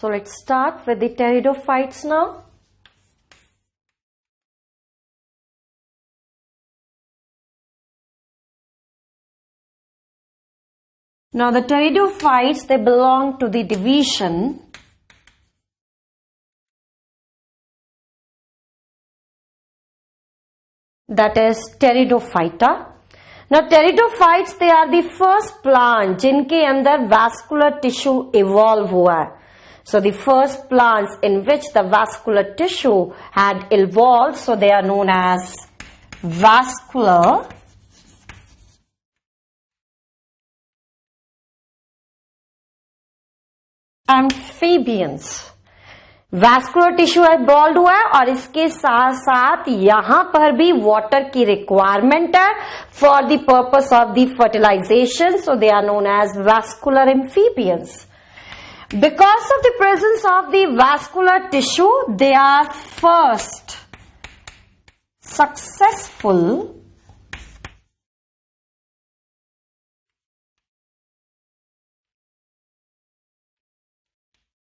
So let's start with the pteridophytes now. Now the pteridophytes, they belong to the division that is pteridophyta. Now pteridophytes, they are the first plant जिनके अंदर vascular tissue evolve हुआ है. So the first plants in which the vascular tissue had evolved, so they are known as vascular amphibians. Vascular tissue evolve हुआ है और इसके साथ साथ यहां पर भी वाटर की रिक्वायरमेंट है for the purpose of the fertilization. So they are known as vascular amphibians. Because of the presence of the vascular tissue, they are first successful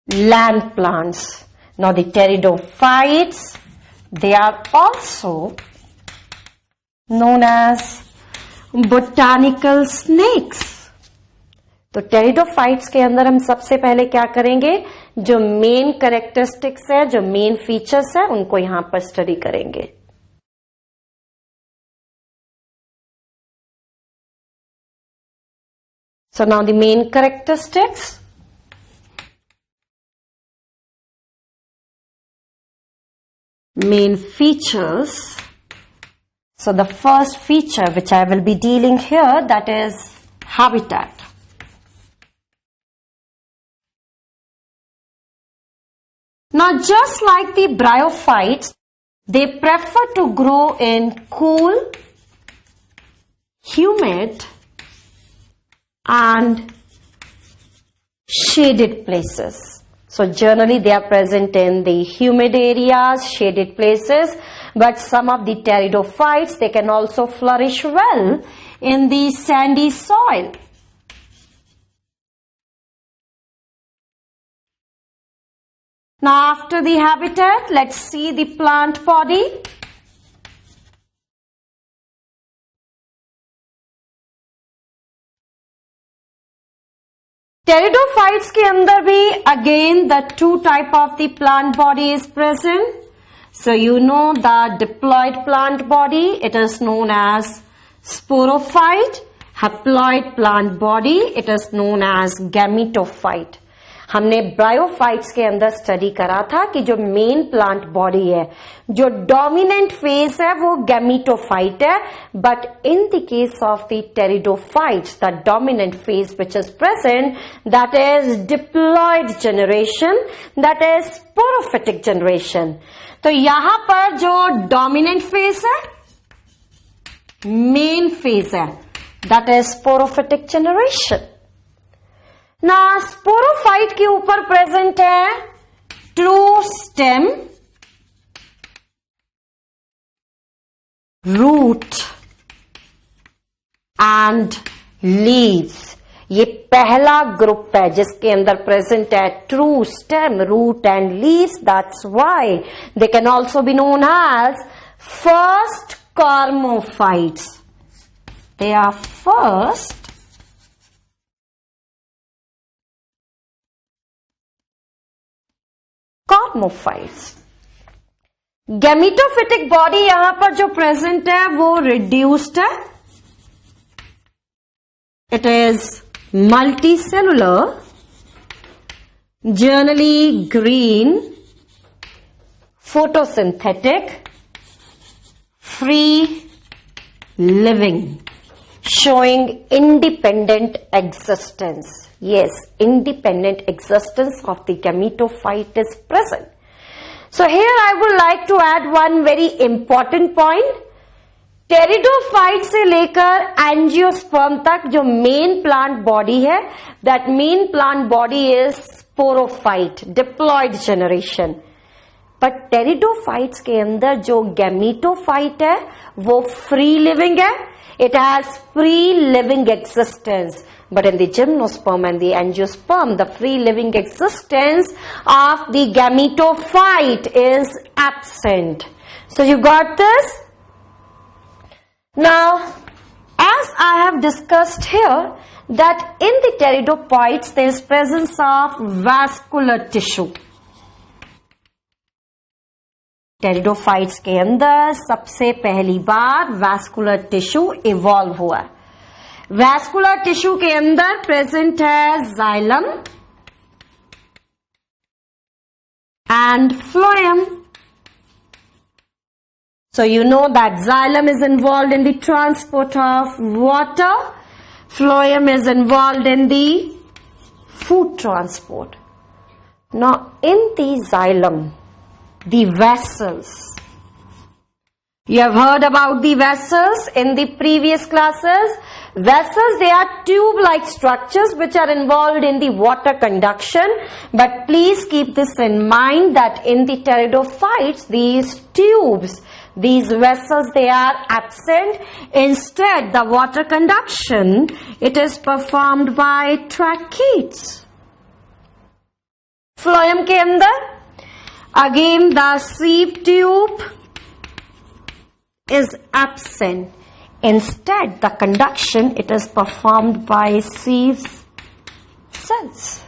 land plants. Now the pteridophytes, they are also known as botanical snakes. तो pteridophytes के अंदर हम सबसे पहले क्या करेंगे, जो main characteristics है, जो मेन फीचर्स है, उनको यहां पर स्टडी करेंगे. So now the main characteristics. Main features. So the first feature which I will be dealing here, that is habitat. Now just like the bryophytes, they prefer to grow in cool, humid and shaded places. So generally they are present in the humid areas, shaded places, but some of the pteridophytes, they can also flourish well in the sandy soil. Now after the habitat, let's see the plant body. Pteridophytes के अंदर भी again the two type of the plant body is present. So you know the diploid plant body, it is known as sporophyte. Haploid plant body, it is known as gametophyte. हमने bryophytes के अंदर study करा था कि जो main plant body है, जो dominant phase है, वो गैमीटोफाइट है. But in the case of the pteridophytes, the dominant phase which is present, that is diploid generation, that is sporophytic generation. तो यहां पर जो डोमिनेंट फेज है, मेन फेज है, दैट इज स्पोरोफिटिक जनरेशन. ना स्पोरोफाइट के ऊपर प्रेजेंट है true stem, root and leaves. ये पहला ग्रुप है जिसके अंदर प्रेजेंट है true stem, root and leaves. That's why they can also be known as first cormophytes. They are first cormophytes. Gametophytic body यहां पर जो प्रेजेंट है वो रिड्यूस्ड है. It is multicellular, generally green, photosynthetic, free living, showing independent existence. Yes, independent existence of the gametophyte is present. So here I would like to add one very important point. Pteridophyte से लेकर angiosperm तक जो main plant body है, that main plant body is sporophyte, diploid generation. पर pteridophytes के अंदर जो gametophyte है वो फ्री लिविंग है. It has free living existence. But in the gymnosperm and the angiosperm, the free living existence of the gametophyte is absent. So you got this? Now, as I have discussed here, that in the pteridophytes there is presence of vascular tissue. Pteridophytes के अंदर सबसे पहली बार vascular tissue evolve हुआ. Vascular tissue के अंदर present है xylem and phloem. So you know that xylem is involve in the transport of water, phloem is involve in the food transport. Now in the xylem, the vessels. You have heard about the vessels in the previous classes. Vessels, they are tube-like structures which are involved in the water conduction. But please keep this in mind that in the pteridophytes, these tubes, these vessels, they are absent. Instead, the water conduction, it is performed by tracheids. Phloem के अंदर again the sieve tube is absent. Instead, the conduction, it is performed by sieve cells.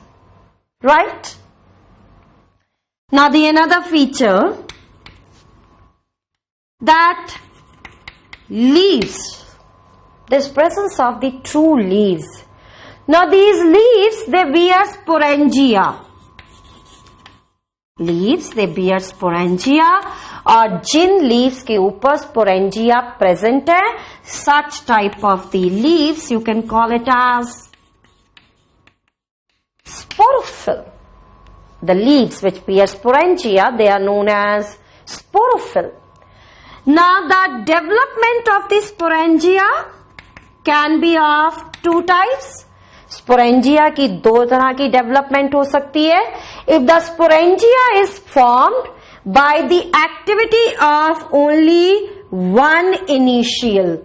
Right? Now the another feature, that leaves, this presence of the true leaves. Now these leaves, they bear sporangia. Leaves they bear sporangia, और जिन leaves के ऊपर sporangia present है, such type of the leaves you can call it as sporophyll. The leaves which bear sporangia, they are known as sporophyll. Now the development of the sporangia can be of two types. Sporangia की दो तरह की development हो सकती है. If the sporangia is formed by the activity of only one initial,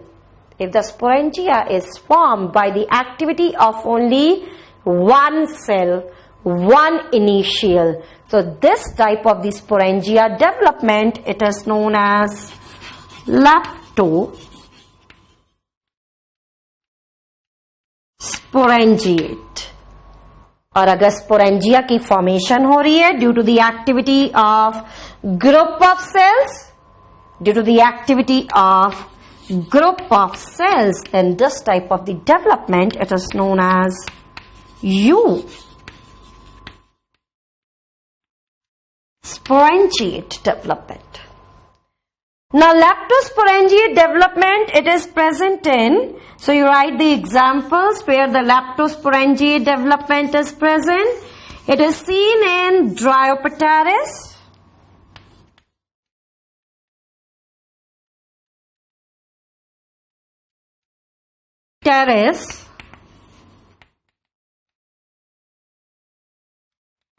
if the sporangia is formed by the activity of only one cell, one initial, so this type of the sporangia development, it is known as leptosporangiate. और अगर sporangia की formation हो रही है due to the activity of group of cells, due to the activity of group of cells, then this type of the development, it is known as sporangiate development. Now leptosporangiate development, it is present in, so you write the examples where the leptosporangiate development is present. It is seen in Dryopteris,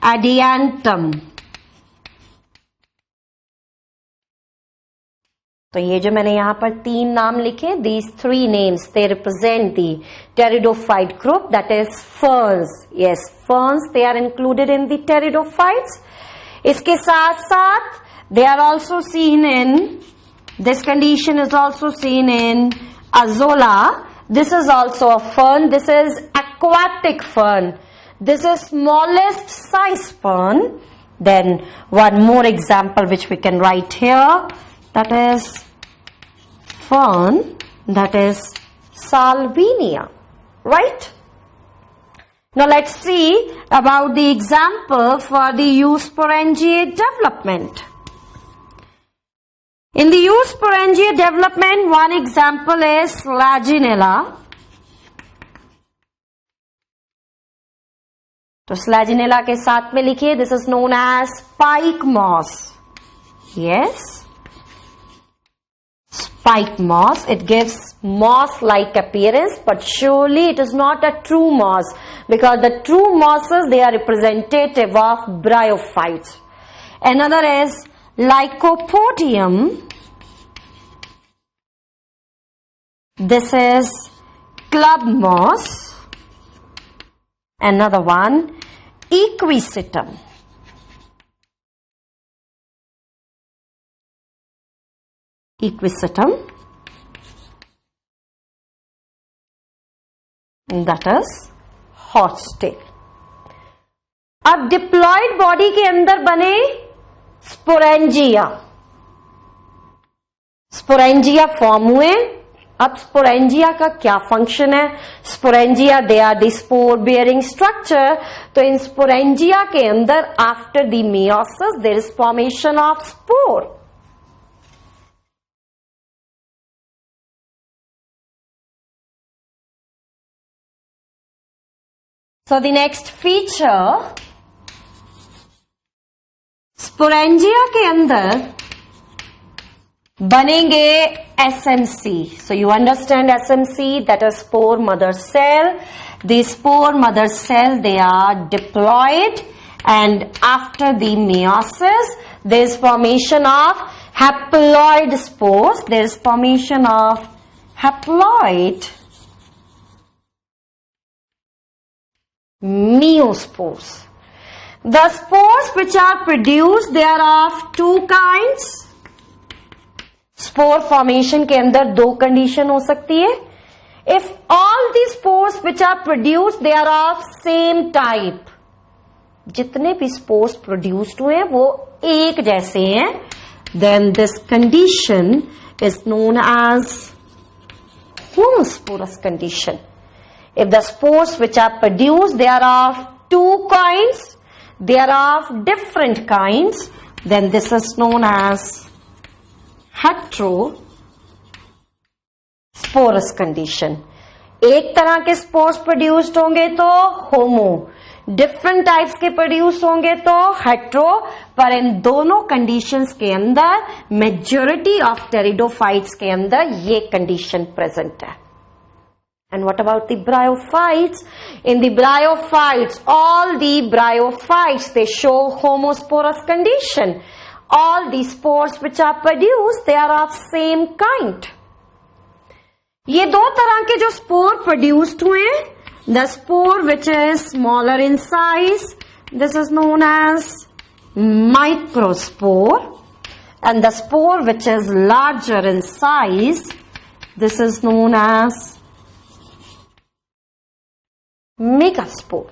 Adiantum. तो ये जो मैंने यहां पर तीन नाम लिखे, these three names, they represent the pteridophyte group, that is ferns. Yes, ferns, they are included in the pteridophytes. इसके साथ साथ they are also seen in, this condition is also seen in Azolla. This is also a fern. This is aquatic fern. This is smallest size fern. Then one more example which we can write here, that is fern, that is Salvinia, right? Now let's see about the example for the eusporangiate development. In the eusporangiate development, one example is Laginella. तो Laginella के साथ में लिखिए, this is known as spike moss. Yes, spike moss, it gives moss-like appearance, but surely it is not a true moss, because the true mosses, they are representative of bryophytes. Another is Lycopodium. This is club moss. Another one, Equisetum. Equisetum. That is horsetail. अब diploid body के अंदर बने sporangia. Sporangia form हुए. अब sporangia का क्या function है? Sporangia they are the spore bearing structure. तो इन स्पोरेंजिया के अंदर after the meiosis there is formation of spore. So the next feature, sporangia के अंदर बनेंगे SMC. So you understand SMC, that is spore mother cell. The spore mother cell, they are diploid, and after the meiosis there is formation of haploid spores. There is formation of haploid meiospores. The spores which are produced, they are of two kinds. Spore formation के अंदर दो condition हो सकती है. If all the spores which are produced, they are of same type. जितने भी spores produced हुए वो एक जैसे हैं, then this condition is known as homosporous condition. If the spores which are produced, they are of two kinds, they are of different kinds, then this is known as heterosporous condition. एक तरह के spores produced होंगे तो homo, different types के produced होंगे तो hetero, पर इन दोनों conditions के अंदर majority of pteridophytes के अंदर ये condition present है. And what about the bryophytes? In the bryophytes, all the bryophytes, they show homosporous condition. All the spores which are produced, they are of same kind. ये दो तरह के जो spore produced हुए, the spore which is smaller in size, this is known as microspore, and the spore which is larger in size, this is known as megaspore.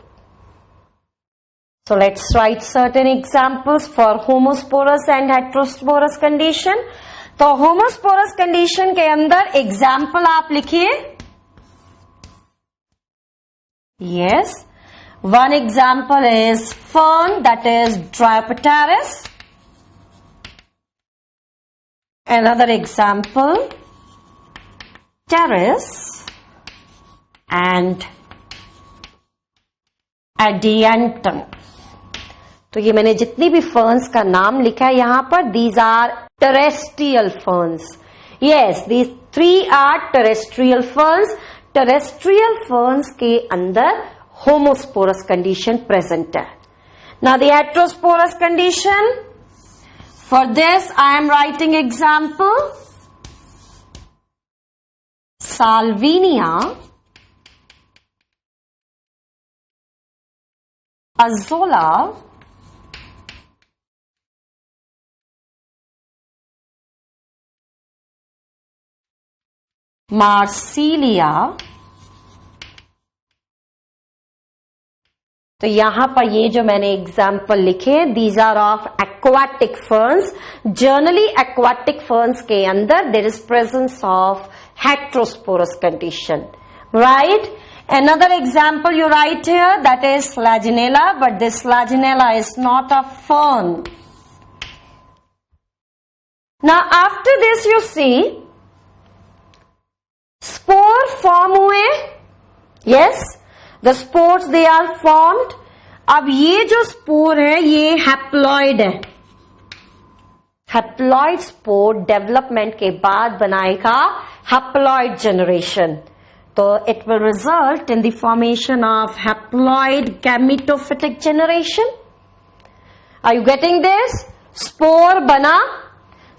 So let's write certain examples for homosporous and heterosporous condition. तो homosporous condition के अंदर example आप लिखिए. Yes, one example is fern, that is Dryopteris. Another example, pteris and Adiantum. तो ये मैंने जितनी भी ferns का नाम लिखा है यहां पर, these are terrestrial ferns. Yes, these three are terrestrial ferns. Terrestrial ferns के अंदर homosporous condition present है. Now the heterosporous condition, for this I am writing example. Salvinia, Azolla, Marsilia. तो यहां पर ये जो मैंने एग्जाम्पल लिखे, these are of aquatic ferns. Generally aquatic ferns के अंदर there is presence of heterosporous condition, right? Another example you write here, that is Laginella, but this Laginella is not a fern. Now after this you see spore form हुए. Yes, the spores they are formed. अब ये जो spore है ये haploid है. Haploid spore development के बाद बनाएगा haploid generation. So it will result in the formation of haploid gametophytic generation. Are you getting this? Spore बना,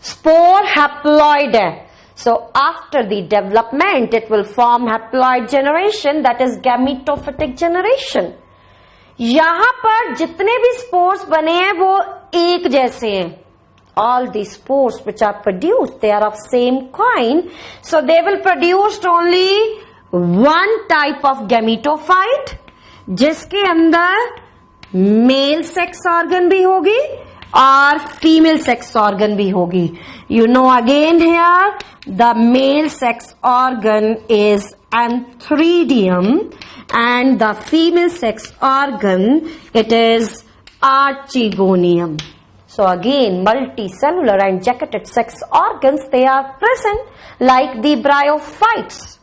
स्पोर हैप्लॉइड है, so after the development it will form haploid generation, that is gametophytic generation. यहां पर जितने भी spores बने हैं वो एक जैसे हैं. All the spores which are produced, they are of same kind, so they will produce only one type of gametophyte, जिसके अंदर मेल सेक्स ऑर्गन भी होगी और फीमेल सेक्स ऑर्गन भी होगी. You know again here the male sex organ is antheridium and the female sex organ it is archegonium. So again multicellular and jacketed sex organs they are present like the bryophytes.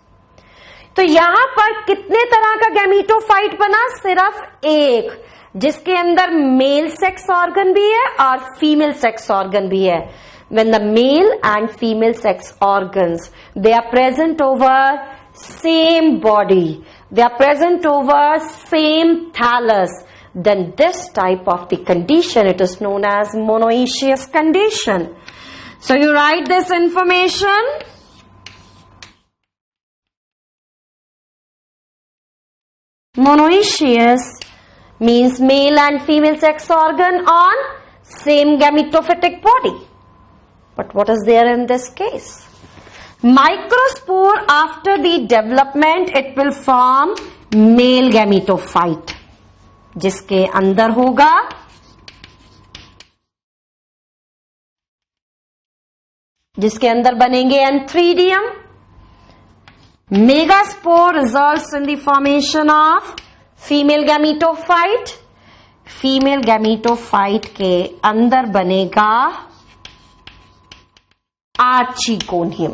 तो यहां पर कितने तरह का gametophyte बना? सिर्फ एक, जिसके अंदर मेल सेक्स ऑर्गन भी है और फीमेल सेक्स ऑर्गन भी है. When the male and female sex organs they are present over same body, they are present over same thallus, then this type of the condition it is known as monoecious condition. So you write this information. Monoecious means male and female sex organ on same gametophytic body. But what is there in this case? Microspore after the development it will form male gametophyte, जिसके अंदर होगा बनेंगे antheridium. Megaspore results in the formation of female gametophyte. Female gametophyte के अंदर बनेगा archegonium.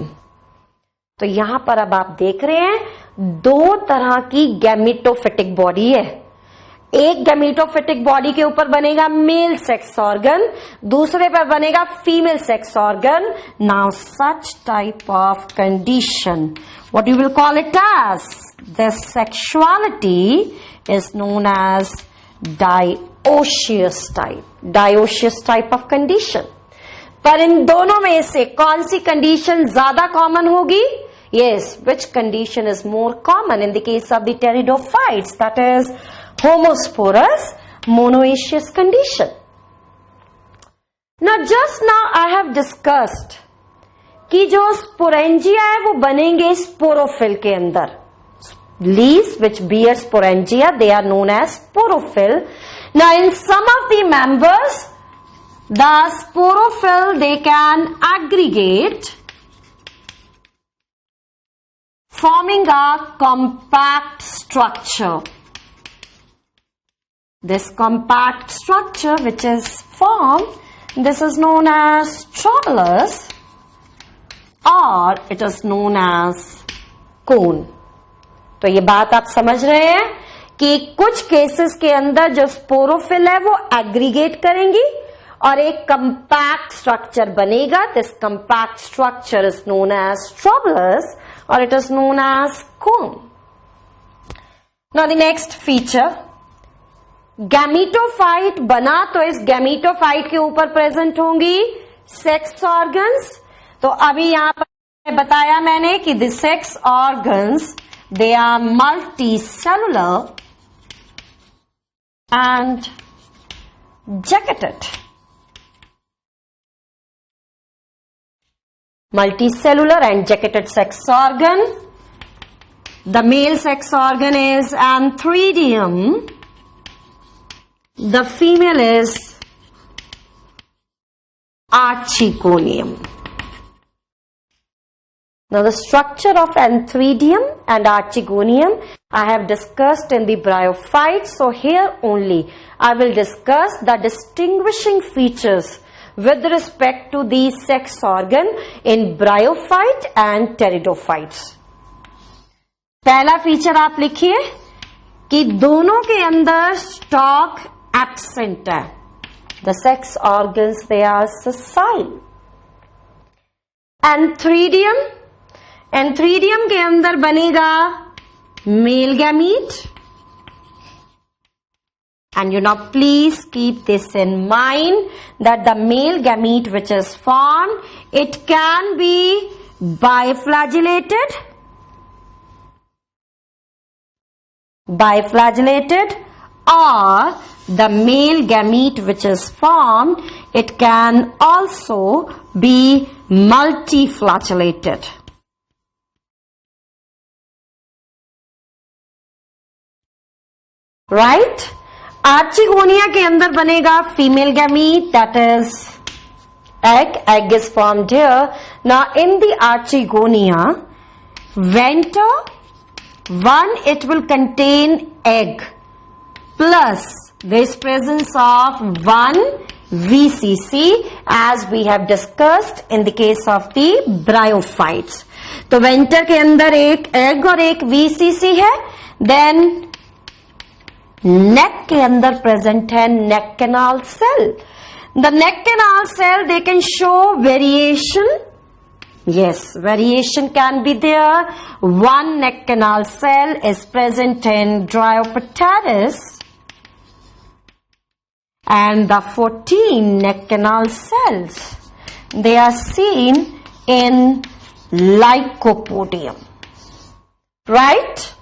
तो यहां पर अब आप देख रहे हैं दो तरह की गैमेटोफिटिक बॉडी है. एक गैमेटोफिटिक बॉडी के ऊपर बनेगा मेल सेक्स ऑर्गन, दूसरे पर बनेगा female sex organ. Now such type of condition what you will call it as this sexuality is known as dioecious type of condition. पर इन दोनों में से कौन सी कंडीशन ज्यादा कॉमन होगी? Yes, which condition is more common in the case of the pteridophytes, that is homosporous monoecious condition. Now just now I have discussed कि जो sporangia है वो बनेंगे स्पोरोफिल के अंदर. Leaves which bear sporangia they are known as sporophyll. Now in some of the members the sporophyll they can aggregate forming a compact structure. This compact structure which is formed, this is known as strobilus or it is known as cone. तो ये बात आप समझ रहे हैं कि कुछ cases के अंदर जो स्पोरोफिल है वो एग्रीगेट करेंगी और एक कंपैक्ट स्ट्रक्चर बनेगा. This compact structure is known as strobilus और it is known as cone. Now the next feature, gametophyte बना तो इस गैमीटोफाइट के ऊपर प्रेजेंट होंगी सेक्स ऑर्गन्स. तो अभी यहां पर बताया मैंने कि the sex organs they are multicellular and jacketed. Multicellular and jacketed sex organ. The male sex organ is antheridium. The female is archegonium. Now the structure of antheridium and archegonium I have discussed in the bryophytes. So here only I will discuss the distinguishing features with respect to the sex organ in bryophyte and pteridophytes. पहला feature आप लिखिए कि दोनों के अंदर stock absent है. The sex organs they are sessile. Antheridium के अंदर बनेगा male gamete And you now please keep this in mind that the male gamete which is formed, it can be biflagellated, or the male gamete which is formed, it can also be multiflagellated. Right? Archegonia के अंदर बनेगा female gamete, that is egg is formed here. Now in the archegonia, venter, one, it will contain egg plus there is presence of one VCC as we have discussed in the case of the bryophytes. तो vendor के अंदर एक egg और एक VCC है. Then नेक के अंदर present है neck canal cell. The neck canal cell, they can show variation. Yes, variation can be there. One neck canal cell is present in Dryopteris, and the 14 neck canal cells, they are seen in Lycopodium. Right?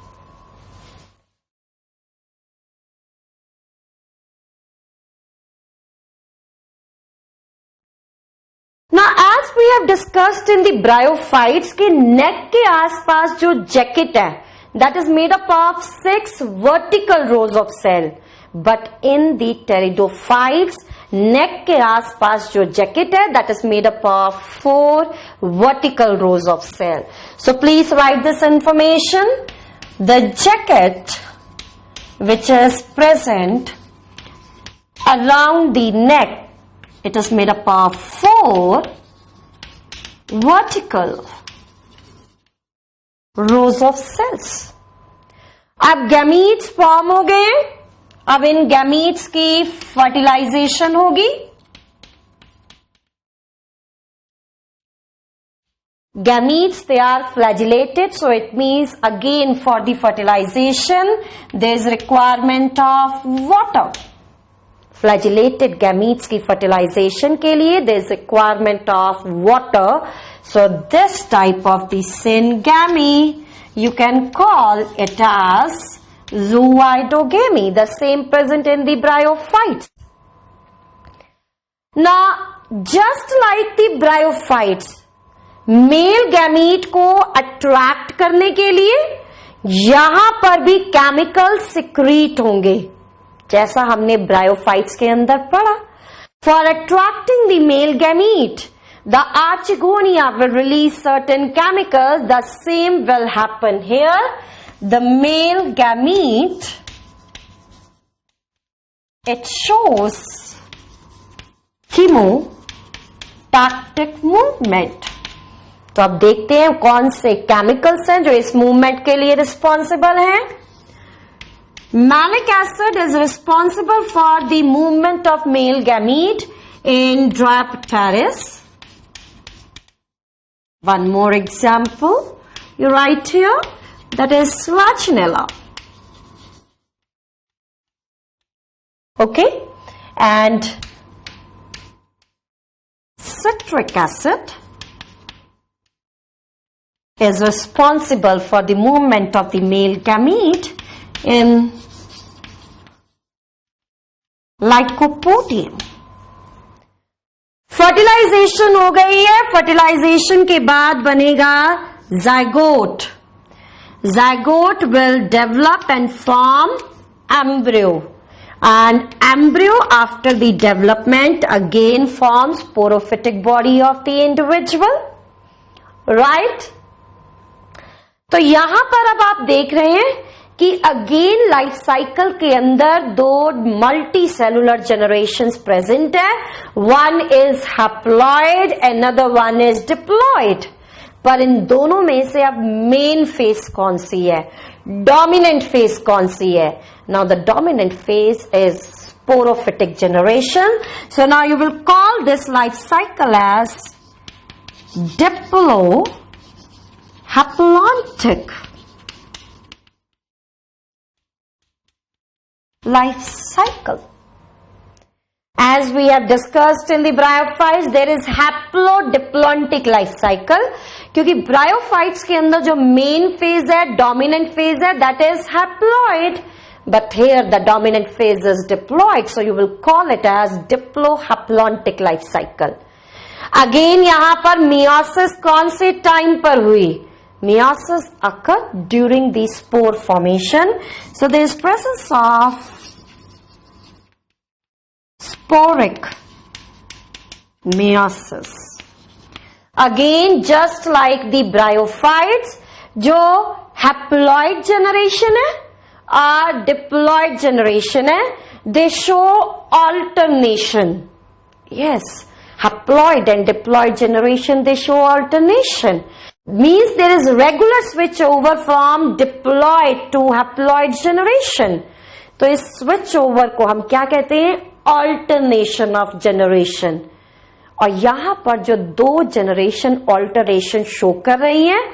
Now, as we have discussed in the bryophytes, कि neck के आसपास जो jacket है, that is made up of 6 vertical rows of cell. But in the pteridophytes, neck के आसपास जो jacket है, that is made up of 4 vertical rows of cell. So please write this information. The jacket which is present around the neck, it is made up of 4 vertical rows of cells. अब gametes form हो गए. अब इन gametes की fertilisation होगी. Gametes, they are flagellated, so it means again for the fertilization there is requirement of water. Flagellated gametes की fertilization के लिए there is requirement of water. So this type of the syngamy, you can call it as zooidogamy, the same present in the bryophytes. Now, just like the bryophytes, male gamete को attract करने के लिए यहां पर भी chemical secrete होंगे, जैसा हमने ब्रायोफाइट्स के अंदर पढ़ा. For attracting the male gamete, the archegonia will release certain chemicals. The same will happen here. The male gamete, it shows chemotactic movement. तो अब देखते हैं कौन से केमिकल्स हैं जो इस मूवमेंट के लिए रिस्पॉन्सिबल हैं. Malic acid is responsible for the movement of male gamete in Dryopteris. One more example you write here, that is Swachinella. Okay, and citric acid is responsible for the movement of the male gamete in Lycopodium. Fertilization हो गई है. Fertilisation के बाद बनेगा zygote. Zygote will develop and form embryo, and embryo after the development again forms sporophytic body of the individual. Right? तो यहां पर अब आप देख रहे हैं कि अगेन लाइफ साइकिल के अंदर 2 मल्टी सेलुलर जनरेशंस प्रेजेंट है. One is haploid, another one is diploid. पर इन दोनों में से अब मेन फेज कौन सी है, डोमिनेंट फेज कौन सी है? Now the dominant phase is sporophytic generation. So now you will call this life cycle as diplohaploidic life cycle. As we have discussed in the bryophytes, there is haplodiploidic life cycle. क्योंकि bryophytes के अंदर जो main phase है, dominant phase है, that is haploid. But here the dominant phase is diploid, so you will call it as diplohaplontic life cycle. Again यहाँ पर meiosis कौन से time पर हुई? Meiosis occurred during the spore formation. So there is presence of sporic meiosis. Again, just like the bryophytes, जो haploid generation है और diploid generation है, they show alternation. Yes, haploid and diploid generation, they show alternation. Means there is regular switch over from diploid to haploid generation. तो इस switch over को हम क्या कहते हैं? Alternation of generation. और यहां पर जो दो जनरेशन ऑल्टरेशन शो कर रही हैं,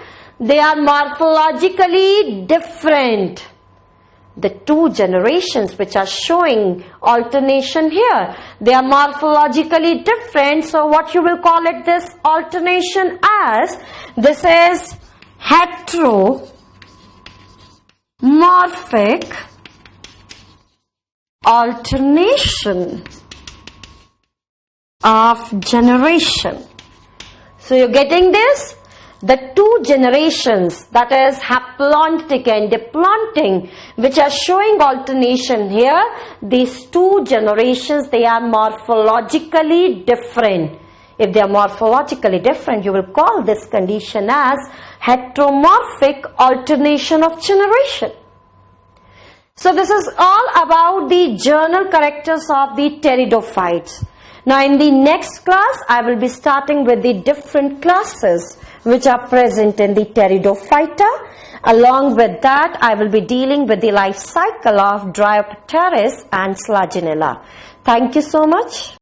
they are morphologically different. The two generations which are showing alternation here, they are morphologically different. So what you will call it, this alternation, as this is heteromorphic alternation of generation. So you're getting this? The two generations, that is haplontic and diplontic, which are showing alternation here, these two generations, they are morphologically different. If they are morphologically different, you will call this condition as heteromorphic alternation of generation. So this is all about the journal characters of the pteridophytes. Now in the next class, I will be starting with the different classes which are present in the Pteridophyta. Along with that, I will be dealing with the life cycle of Dryopteris and Selaginella. Thank you so much.